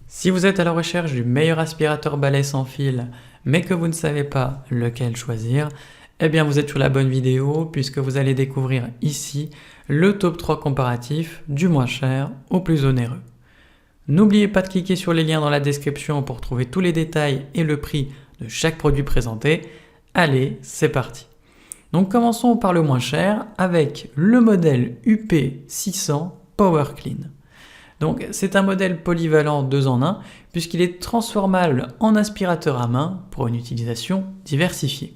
Si vous êtes à la recherche du meilleur aspirateur balai sans fil, mais que vous ne savez pas lequel choisir, eh bien vous êtes sur la bonne vidéo puisque vous allez découvrir ici le top 3 comparatif du moins cher au plus onéreux. N'oubliez pas de cliquer sur les liens dans la description pour trouver tous les détails et le prix de chaque produit présenté. Allez, c'est parti. Donc commençons par le moins cher avec le modèle UP600 Power Clean. Donc c'est un modèle polyvalent 2 en 1 puisqu'il est transformable en aspirateur à main pour une utilisation diversifiée.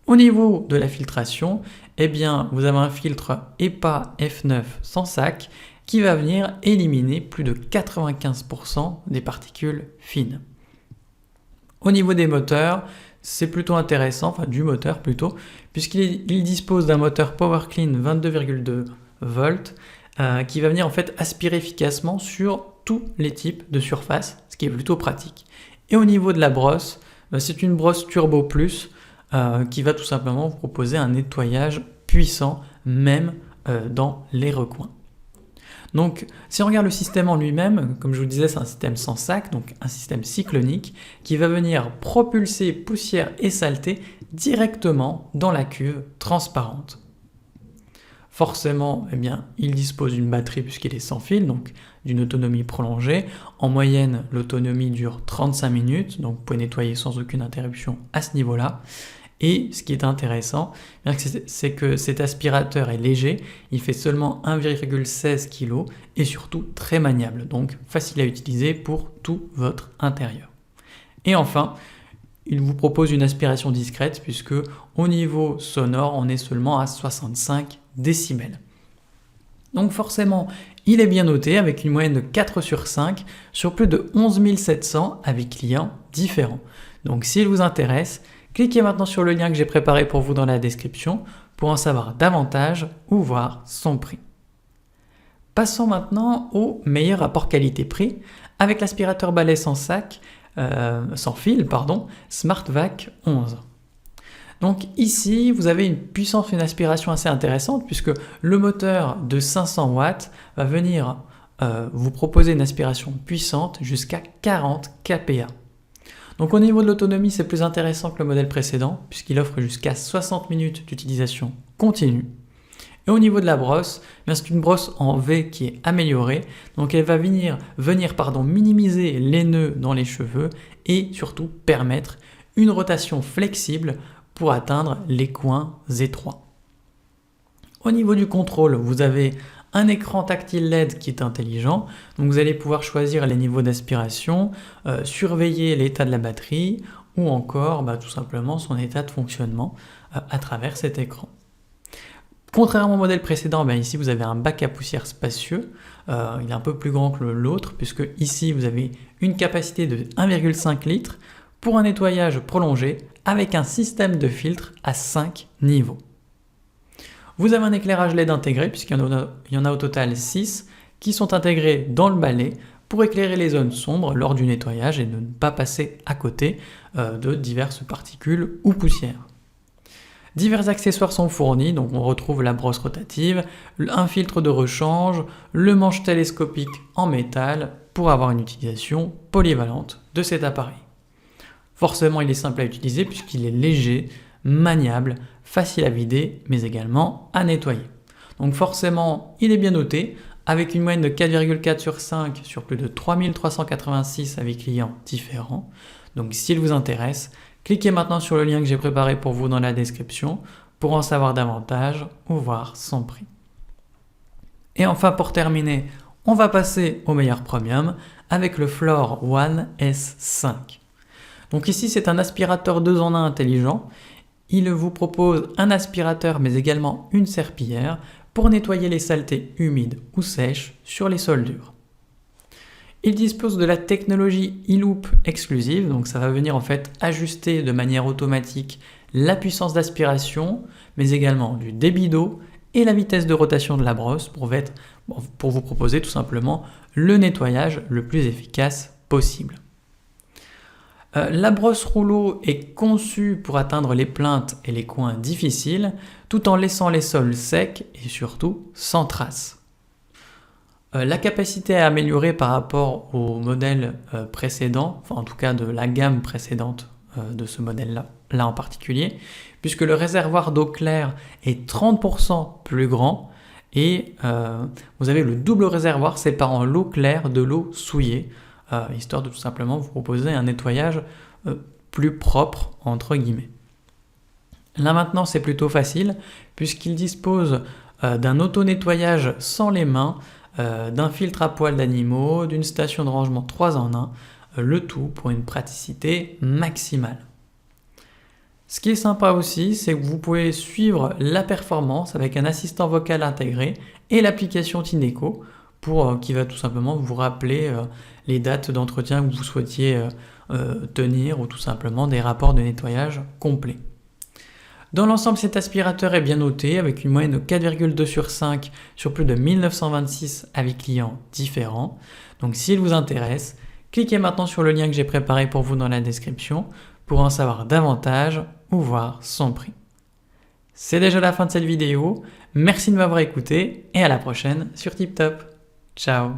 Au niveau de la filtration, eh bien, vous avez un filtre EPA F9 sans sac qui va venir éliminer plus de 95% des particules fines. Au niveau des moteurs, c'est plutôt intéressant, enfin du moteur plutôt, puisqu'il dispose d'un moteur Power Clean 22,2 volts qui va venir en fait aspirer efficacement sur tous les types de surface, ce qui est plutôt pratique. Et au niveau de la brosse, c'est une brosse Turbo Plus qui va tout simplement vous proposer un nettoyage puissant même dans les recoins. Donc si on regarde le système en lui-même, comme je vous le disais, c'est un système sans sac, donc un système cyclonique qui va venir propulser poussière et saleté directement dans la cuve transparente. Forcément, eh bien, il dispose d'une batterie puisqu'il est sans fil, donc d'une autonomie prolongée. En moyenne, l'autonomie dure 35 minutes, donc vous pouvez nettoyer sans aucune interruption à ce niveau-là. Et ce qui est intéressant, c'est que cet aspirateur est léger, il fait seulement 1,16 kg et surtout très maniable, donc facile à utiliser pour tout votre intérieur. Et enfin, il vous propose une aspiration discrète puisque au niveau sonore, on est seulement à 65 décibels. Donc forcément, il est bien noté avec une moyenne de 4 sur 5 sur plus de 11 700 avis clients différents. Donc s'il vous intéresse, cliquez maintenant sur le lien que j'ai préparé pour vous dans la description pour en savoir davantage ou voir son prix. Passons maintenant au meilleur rapport qualité-prix avec l'aspirateur balai sans sac, sans fil, SmartVac 11. Donc ici, vous avez une puissance d'une aspiration assez intéressante puisque le moteur de 500 watts va venir vous proposer une aspiration puissante jusqu'à 40 kPa. Donc au niveau de l'autonomie, c'est plus intéressant que le modèle précédent puisqu'il offre jusqu'à 60 minutes d'utilisation continue. Et au niveau de la brosse, c'est une brosse en V qui est améliorée, donc elle va venir minimiser les nœuds dans les cheveux et surtout permettre une rotation flexible pour atteindre les coins étroits. Au niveau du contrôle, vous avez un écran tactile LED qui est intelligent, donc vous allez pouvoir choisir les niveaux d'aspiration, surveiller l'état de la batterie ou encore tout simplement son état de fonctionnement à travers cet écran. Contrairement au modèle précédent, ici vous avez un bac à poussière spacieux, il est un peu plus grand que l'autre puisque ici vous avez une capacité de 1,5 litres pour un nettoyage prolongé avec un système de filtre à 5 niveaux. Vous avez un éclairage LED intégré puisqu'il y en a au total 6 qui sont intégrés dans le balai pour éclairer les zones sombres lors du nettoyage et ne pas passer à côté de diverses particules ou poussières. Divers accessoires sont fournis, donc on retrouve la brosse rotative, un filtre de rechange, le manche télescopique en métal pour avoir une utilisation polyvalente de cet appareil. Forcément, il est simple à utiliser puisqu'il est léger, maniable, facile à vider, mais également à nettoyer. Donc forcément, il est bien noté, avec une moyenne de 4,4 sur 5 sur plus de 3386 avis clients différents. Donc s'il vous intéresse, cliquez maintenant sur le lien que j'ai préparé pour vous dans la description pour en savoir davantage ou voir son prix. Et enfin, pour terminer, on va passer au meilleur premium avec le Floor One S5. Donc ici, c'est un aspirateur 2 en 1 intelligent. Il vous propose un aspirateur mais également une serpillière pour nettoyer les saletés humides ou sèches sur les sols durs. Il dispose de la technologie e-loop exclusive, donc ça va venir en fait ajuster de manière automatique la puissance d'aspiration, mais également du débit d'eau et la vitesse de rotation de la brosse pour vous proposer tout simplement le nettoyage le plus efficace possible. La brosse rouleau est conçue pour atteindre les pleintes et les coins difficiles, tout en laissant les sols secs et surtout sans traces. La capacité à améliorer par rapport au modèle précédent, enfin en tout cas de la gamme précédente de ce modèle-là en particulier, puisque le réservoir d'eau claire est 30% plus grand et vous avez le double réservoir séparant l'eau claire de l'eau souillée, histoire de tout simplement vous proposer un nettoyage plus propre entre guillemets. Là maintenant c'est plutôt facile puisqu'il dispose d'un auto-nettoyage sans les mains, d'un filtre à poils d'animaux, d'une station de rangement 3 en 1, le tout pour une praticité maximale. Ce qui est sympa aussi, c'est que vous pouvez suivre la performance avec un assistant vocal intégré et l'application Tineco qui va tout simplement vous rappeler les dates d'entretien que vous souhaitiez tenir ou tout simplement des rapports de nettoyage complets. Dans l'ensemble, cet aspirateur est bien noté avec une moyenne de 4,2 sur 5 sur plus de 1926 avis clients différents. Donc s'il vous intéresse, cliquez maintenant sur le lien que j'ai préparé pour vous dans la description pour en savoir davantage ou voir son prix. C'est déjà la fin de cette vidéo, merci de m'avoir écouté et à la prochaine sur TipTop. Ciao.